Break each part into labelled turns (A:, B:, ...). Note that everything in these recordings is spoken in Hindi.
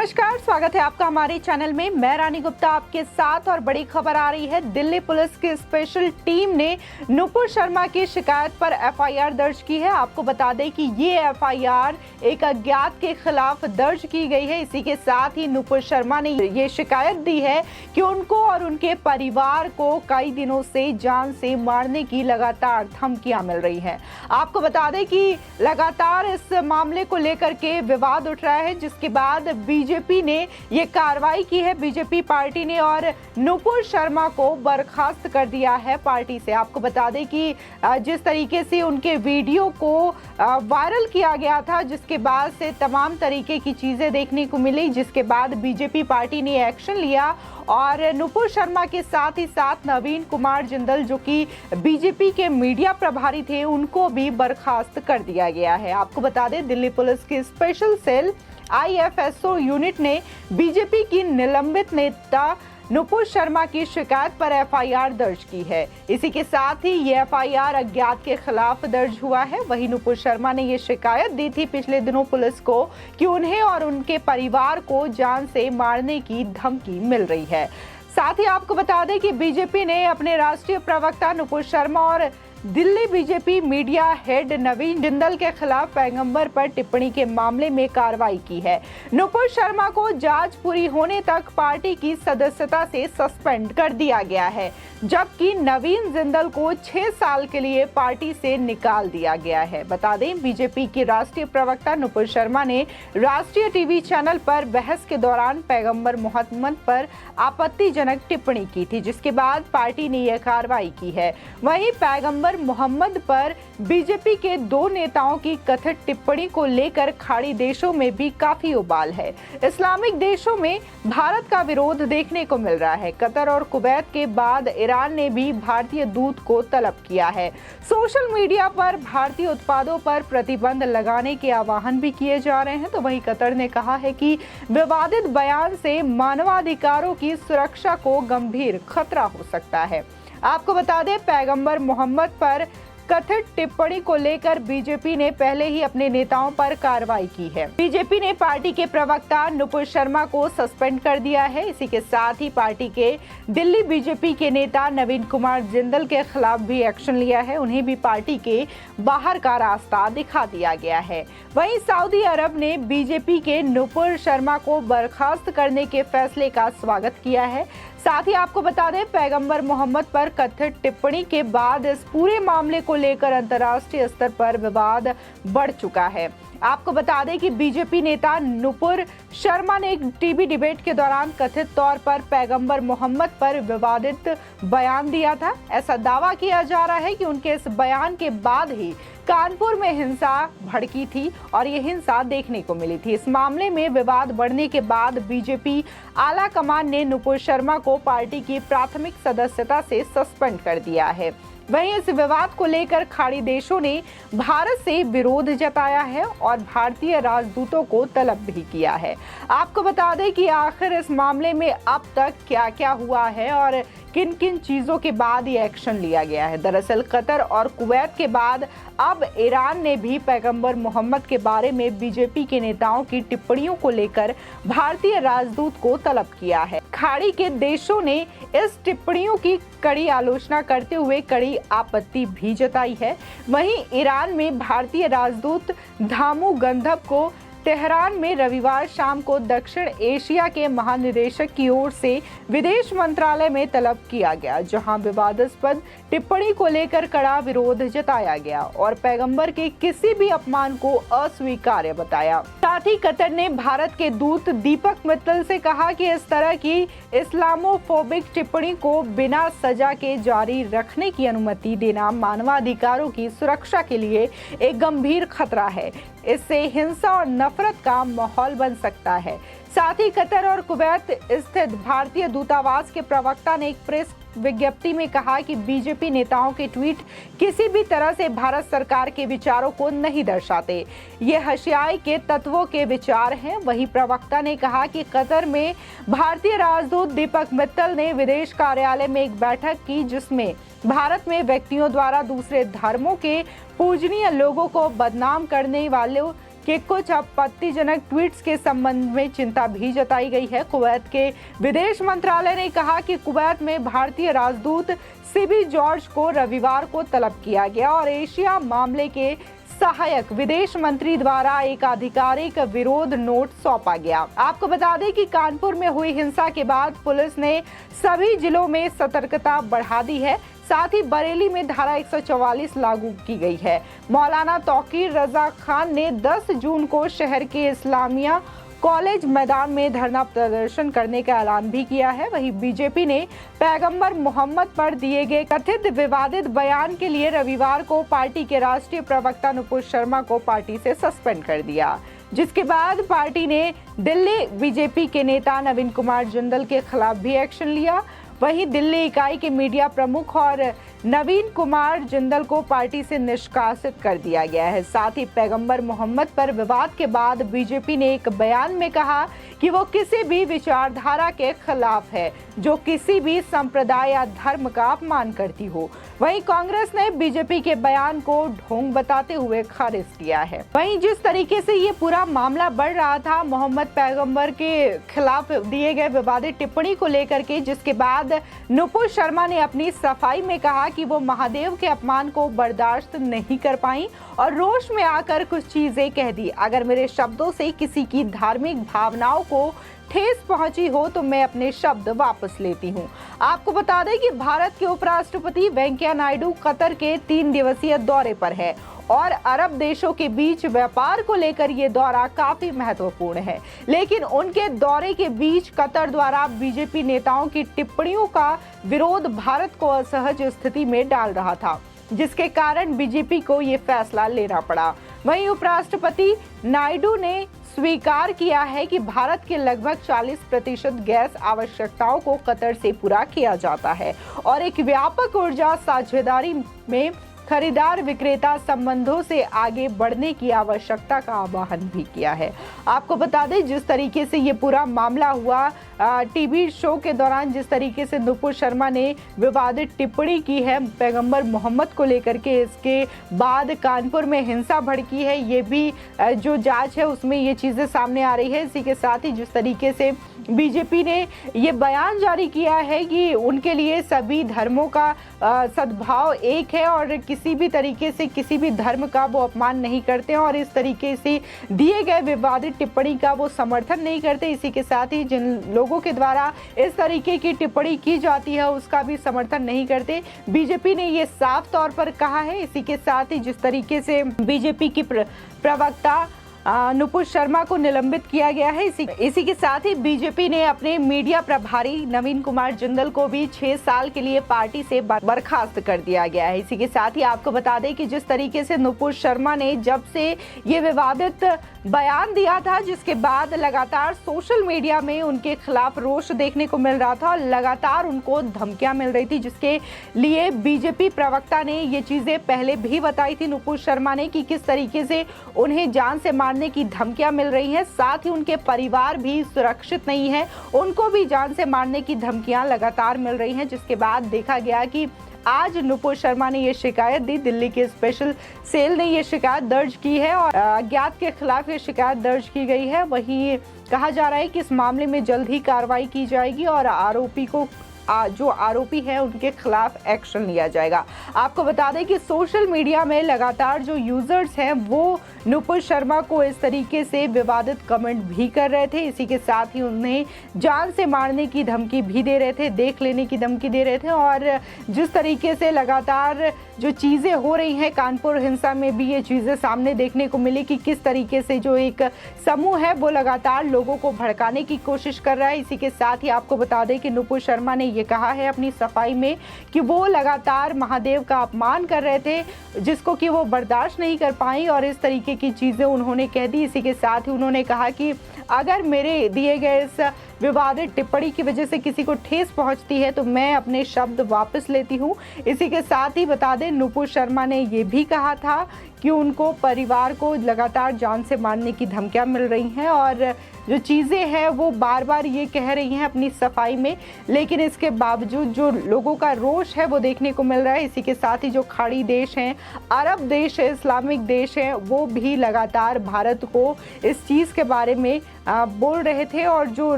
A: नमस्कार, स्वागत है आपका हमारे चैनल में। मैं रानी गुप्ता आपके साथ और बड़ी खबर आ रही है। दिल्ली पुलिस की स्पेशल टीम ने नुपुर शर्मा की शिकायत पर एफआईआर दर्ज की है। आपको बता दें कि ये एफआईआर एक अज्ञात के खिलाफ दर्ज की गई है। इसी के साथ ही नुपुर शर्मा ने ये शिकायत दी है कि उनको और उनके परिवार को कई दिनों से जान से मारने की लगातार धमकियां मिल रही हैं। आपको बता दें कि लगातार इस मामले को लेकर के विवाद उठ रहा है, जिसके बाद बीजेपी ने ये कार्रवाई की है, बीजेपी पार्टी ने, और नुपुर शर्मा को बर्खास्त कर दिया है पार्टी से। आपको बता दें कि जिस तरीके से उनके वीडियो को वायरल किया गया था, जिसके बाद से तमाम तरीके की चीजें देखने को मिली, जिसके बाद बीजेपी पार्टी ने एक्शन लिया और नुपुर शर्मा के साथ ही साथ नवीन कुमार जिंदल, जो कि बीजेपी के मीडिया प्रभारी थे, उनको भी बर्खास्त कर दिया गया है। आपको बता दें, दिल्ली पुलिस की स्पेशल सेल IFSO यूनिट ने बीजेपी की निलंबित नेता नुपुर शर्मा की शिकायत पर एफआईआर दर्ज की है। इसी के साथ ही ये एफआईआर अज्ञात के खिलाफ दर्ज हुआ है। वहीं नुपुर शर्मा ने ये शिकायत दी थी पिछले दिनों पुलिस को कि उन्हें और उनके परिवार को जान से मारने की धमकी मिल रही है। साथ ही आपको बता दें कि बीजेपी ने अपने राष्ट्रीय प्रवक्ता नुपुर शर्मा और दिल्ली बीजेपी मीडिया हेड नवीन जिंदल के खिलाफ पैगंबर पर टिप्पणी के मामले में कार्रवाई की है। नुपुर शर्मा को जांच पूरी होने तक पार्टी की सदस्यता से सस्पेंड कर दिया गया है, जबकि नवीन जिंदल को 6 साल के लिए पार्टी से निकाल दिया गया है। बता दें, बीजेपी की राष्ट्रीय प्रवक्ता नुपुर शर्मा ने राष्ट्रीय टीवी चैनल पर बहस के दौरान पैगंबर मोहम्मद पर आपत्तिजनक टिप्पणी की थी, जिसके बाद पार्टी ने यह कार्रवाई की है। वहीं पैगंबर मोहम्मद पर बीजेपी के 2 नेताओं की कथित टिप्पणी को लेकर खाड़ी देशों में भी काफी उबाल है। इस्लामिक देशों में भारत का विरोध देखने को मिल रहा है। कतर और कुवैत के बाद ईरान ने भी भारतीय दूत को तलब किया है। सोशल मीडिया पर भारतीय उत्पादों पर प्रतिबंध लगाने के आह्वान भी किए जा रहे हैं। तो वहीं कतर ने कहा है कि विवादित बयान से मानवाधिकारों की सुरक्षा को गंभीर खतरा हो सकता है। आपको बता दें, पैगंबर मोहम्मद पर कथित टिप्पणी को लेकर बीजेपी ने पहले ही अपने नेताओं पर कार्रवाई की है। बीजेपी ने पार्टी के प्रवक्ता नुपुर शर्मा को सस्पेंड कर दिया है। इसी के साथ ही पार्टी के दिल्ली बीजेपी के नेता नवीन कुमार जिंदल के खिलाफ भी एक्शन लिया है। उन्हें भी पार्टी के बाहर का रास्ता दिखा दिया गया है। वहीं सऊदी अरब ने बीजेपी के नुपुर शर्मा को बर्खास्त करने के फैसले का स्वागत किया है। साथ ही आपको बता दें, पैगंबर मोहम्मद पर कथित टिप्पणी के बाद इस पूरे मामले को लेकर अंतर्राष्ट्रीय स्तर पर विवाद बढ़ चुका है। आपको बता दें कि बीजेपी नेता नुपुर शर्मा ने एक टीवी डिबेट के दौरान कथित तौर पर पैगंबर मोहम्मद पर विवादित बयान दिया था। ऐसा दावा किया जा रहा है कि उनके इस बयान के बाद ही कानपुर में हिंसा भड़की थी और ये हिंसा देखने को मिली थी। इस मामले में विवाद बढ़ने के बाद बीजेपी आला कमान ने नुपुर शर्मा को पार्टी की प्राथमिक सदस्यता से सस्पेंड कर दिया है। वहीं इस विवाद को लेकर खाड़ी देशों ने भारत से विरोध जताया है और भारतीय राजदूतों को तलब भी किया है। आपको बता दें कि आखिर इस मामले में अब तक क्या क्या हुआ है और किन किन चीजों के बाद ये एक्शन लिया गया है। दरअसल कतर और कुवैत के बाद अब ईरान ने भी पैगंबर मोहम्मद के बारे में बीजेपी के नेताओं की टिप्पणियों को लेकर भारतीय राजदूत को तलब किया है। खाड़ी के देशों ने इस टिप्पणियों की कड़ी आलोचना करते हुए कड़ी आपत्ति भी जताई है। वहीं ईरान में भारतीय राजदूत धामू गंधब को तेहरान में रविवार शाम को दक्षिण एशिया के महानिदेशक की ओर से विदेश मंत्रालय में तलब किया गया, जहां विवादास्पद टिप्पणी को लेकर कड़ा विरोध जताया गया और पैगंबर के किसी भी अपमान को अस्वीकार्य बताया। साथ ही कतर ने भारत के दूत दीपक मित्तल से कहा कि इस तरह की इस्लामोफोबिक टिप्पणी को बिना सजा के जारी रखने की अनुमति देना मानवाधिकारों की सुरक्षा के लिए एक गंभीर खतरा है। इससे हिंसा और नफरत का माहौल बन सकता है। साथ ही कतर और कुवैत स्थित भारतीय दूतावास के प्रवक्ता ने एक प्रेस विज्ञप्ति में कहा कि बीजेपी नेताओं के ट्वीट किसी भी तरह से भारत सरकार के विचारों को नहीं दर्शाते। ये हशियाई के तत्वों के विचार हैं। वही प्रवक्ता ने कहा कि कतर में भारतीय राजदूत दीपक मित्तल ने विदेश कार्यालय में एक बैठक की, जिसमें भारत में व्यक्तियों द्वारा दूसरे धर्मों के पूजनीय लोगों को बदनाम करने वालों कि कुछ आपत्तिजनक ट्वीट्स के संबंध में चिंता भी जताई गई है। कुवैत के विदेश मंत्रालय ने कहा कि कुवैत में भारतीय राजदूत सीबी जॉर्ज को रविवार को तलब किया गया और एशिया मामले के सहायक विदेश मंत्री द्वारा एक आधिकारिक विरोध नोट सौंपा गया। आपको बता दें कि कानपुर में हुई हिंसा के बाद पुलिस ने सभी जिलों में सतर्कता बढ़ा दी है। साथ ही बरेली में धारा 144 लागू की गई है। मौलाना तौकीर रजा खान ने 10 जून को शहर के इस्लामिया कॉलेज मैदान में धरना प्रदर्शन करने का ऐलान भी किया है। वहीं बीजेपी ने पैगंबर मोहम्मद पर दिए गए कथित विवादित बयान के लिए रविवार को पार्टी के राष्ट्रीय प्रवक्ता नुपुर शर्मा को पार्टी से सस्पेंड कर दिया, जिसके बाद पार्टी ने दिल्ली बीजेपी के नेता नवीन कुमार जिंदल के खिलाफ भी एक्शन लिया। वहीं दिल्ली इकाई के मीडिया प्रमुख और नवीन कुमार जिंदल को पार्टी से निष्कासित कर दिया गया है। साथ ही पैगंबर मोहम्मद पर विवाद के बाद बीजेपी ने एक बयान में कहा कि वो किसी भी विचारधारा के खिलाफ है जो किसी भी संप्रदाय या धर्म का अपमान करती हो। वहीं कांग्रेस ने बीजेपी के बयान को ढोंग बताते हुए खारिज किया है। वहीं जिस तरीके से ये पूरा मामला बढ़ रहा था मोहम्मद पैगंबर के खिलाफ दिए गए विवादित टिप्पणी को लेकर के, जिसके बाद नुपुर शर्मा ने अपनी सफाई में कहा कि वो महादेव के अपमान को बर्दाश्त नहीं कर पाई और रोष में आकर कुछ चीजें कह दी। अगर मेरे शब्दों से किसी की धार्मिक भावनाओं को ठेस पहुंची हो तो मैं अपने शब्द वापस लेती हूं। आपको बता दें कि भारत के उपराष्ट्रपति वेंकैया नायडू कतर के 3 दिवसीय दौरे पर है और अरब देशों के बीच व्यापार को लेकर ये दौरा काफी महत्वपूर्ण है। लेकिन उनके दौरे के बीच कतर द्वारा बीजेपी नेताओं की टिप्पणियों का विरोध भारत को असहज स्थिति में डाल रहा था, जिसके कारण बीजेपी को ये फैसला लेना पड़ा। वहीं उपराष्ट्रपति नायडू ने स्वीकार किया है कि भारत के लगभग 40% गैस आवश्यकताओं को कतर से पूरा किया जाता है और एक व्यापक ऊर्जा साझेदारी में खरीदार विक्रेता संबंधों से आगे बढ़ने की आवश्यकता का आह्वान भी किया है। आपको बता दें जिस तरीके से ये पूरा मामला हुआ टीवी शो के दौरान, जिस तरीके से नुपुर शर्मा ने विवादित टिप्पणी की है पैगंबर मोहम्मद को लेकर के, इसके बाद कानपुर में हिंसा भड़की है, ये भी जो जांच है उसमें ये चीज़ें सामने आ रही है। इसी के साथ ही जिस तरीके से बीजेपी ने ये बयान जारी किया है कि उनके लिए सभी धर्मों का सद्भाव एक है और किसी भी तरीके से किसी भी धर्म का वो अपमान नहीं करते हैं और इस तरीके से दिए गए विवादित टिप्पणी का वो समर्थन नहीं करते। इसी के साथ ही जिन लोगों के द्वारा इस तरीके की टिप्पणी की जाती है उसका भी समर्थन नहीं करते। बीजेपी ने ये साफ तौर पर कहा है। इसी के साथ ही जिस तरीके से बीजेपी की प्रवक्ता नुपुर शर्मा को निलंबित किया गया है, इसी के साथ ही बीजेपी ने अपने मीडिया प्रभारी नवीन कुमार जिंदल को भी 6 साल के लिए पार्टी से बर्खास्त कर दिया गया है। इसी के साथ ही आपको बता दें कि जिस तरीके से नुपुर शर्मा ने जब से ये विवादित बयान दिया था, जिसके बाद लगातार सोशल मीडिया में उनके खिलाफ रोष देखने को मिल रहा था और लगातार उनको धमकियां मिल रही थी, जिसके लिए बीजेपी प्रवक्ता ने ये चीजें पहले भी बताई थी नुपुर शर्मा ने कि किस तरीके से उन्हें जान से मारने की धमकियां मिल रही हैं। साथ ही उनके परिवार भी सुरक्षित नहीं है, उनको भी जान से मारने की धमकियां लगातार मिल रही हैं। जिसके बाद देखा गया कि आज नुपुर शर्मा ने ये शिकायत दी, दिल्ली के स्पेशल सेल ने ये शिकायत दर्ज की है और अज्ञात के खिलाफ ये शिकायत दर्ज की गई है। वहीं कहा जा रहा है कि इस मामले में जल्द ही कार्रवाई की जाएगी और आरोपी को जो आरोपी है उनके खिलाफ एक्शन लिया जाएगा। आपको बता दें कि सोशल मीडिया में लगातार जो यूजर्स हैं वो नुपुर शर्मा को इस तरीके से विवादित कमेंट भी कर रहे थे। इसी के साथ ही उन्हें जान से मारने की धमकी भी दे रहे थे, देख लेने की धमकी दे रहे थे और जिस तरीके से लगातार जो चीज़ें हो रही हैं कानपुर हिंसा में भी ये चीज़ें सामने देखने को मिली कि किस तरीके से जो एक समूह है वो लगातार लोगों को भड़काने की कोशिश कर रहा है। इसी के साथ ही आपको बता दें कि नुपुर शर्मा ने ये कहा है अपनी सफाई में कि वो लगातार महादेव का अपमान कर रहे थे, जिसको कि वो बर्दाश्त नहीं कर पाई और इस तरीके की चीज़ें उन्होंने कह दी। इसी के साथ ही उन्होंने कहा कि अगर मेरे दिए गए इस विवादित टिप्पणी की वजह से किसी को ठेस पहुंचती है तो मैं अपने शब्द वापस लेती हूं। इसी के साथ ही बता दें नुपुर शर्मा ने ये भी कहा था कि उनको परिवार को लगातार जान से मारने की धमकियां मिल रही हैं और जो चीज़ें हैं वो बार बार ये कह रही हैं अपनी सफाई में, लेकिन इसके बावजूद जो लोगों का रोष है वो देखने को मिल रहा है। इसी के साथ ही जो खाड़ी देश हैं, अरब देश है, इस्लामिक देश हैं, वो भी लगातार भारत को इस चीज़ के बारे में बोल रहे थे और जो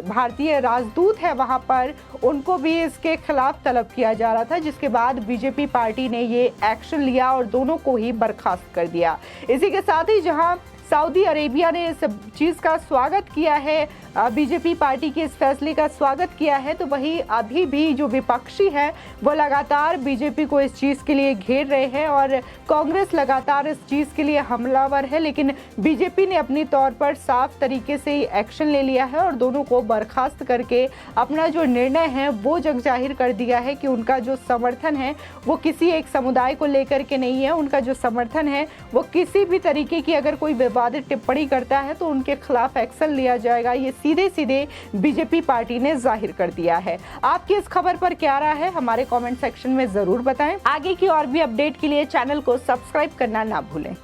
A: भारतीय राजदूत है वहाँ पर उनको भी इसके खिलाफ तलब किया जा रहा था, जिसके बाद बीजेपी पार्टी ने ये एक्शन लिया और दोनों को ही बर्खास्त कर दिया। इसी के साथ ही जहाँ सऊदी अरेबिया ने इस चीज़ का स्वागत किया है, बीजेपी पार्टी के इस फैसले का स्वागत किया है, तो वहीं अभी भी जो विपक्षी है वो लगातार बीजेपी को इस चीज़ के लिए घेर रहे हैं और कांग्रेस लगातार इस चीज़ के लिए हमलावर है। लेकिन बीजेपी ने अपनी तौर पर साफ तरीके से एक्शन ले लिया है और दोनों को बर्खास्त करके अपना जो निर्णय है वो जग जाहिर कर दिया है कि उनका जो समर्थन है वो किसी एक समुदाय को लेकर के नहीं है। उनका जो समर्थन है वो किसी भी तरीके की अगर कोई विवादित टिप्पणी करता है तो उनके खिलाफ एक्शन लिया जाएगा, ये सीधे सीधे बीजेपी पार्टी ने जाहिर कर दिया है। आपकी इस खबर पर क्या राय है हमारे कमेंट सेक्शन में जरूर बताएं। आगे की और भी अपडेट के लिए चैनल को सब्सक्राइब करना ना भूलें।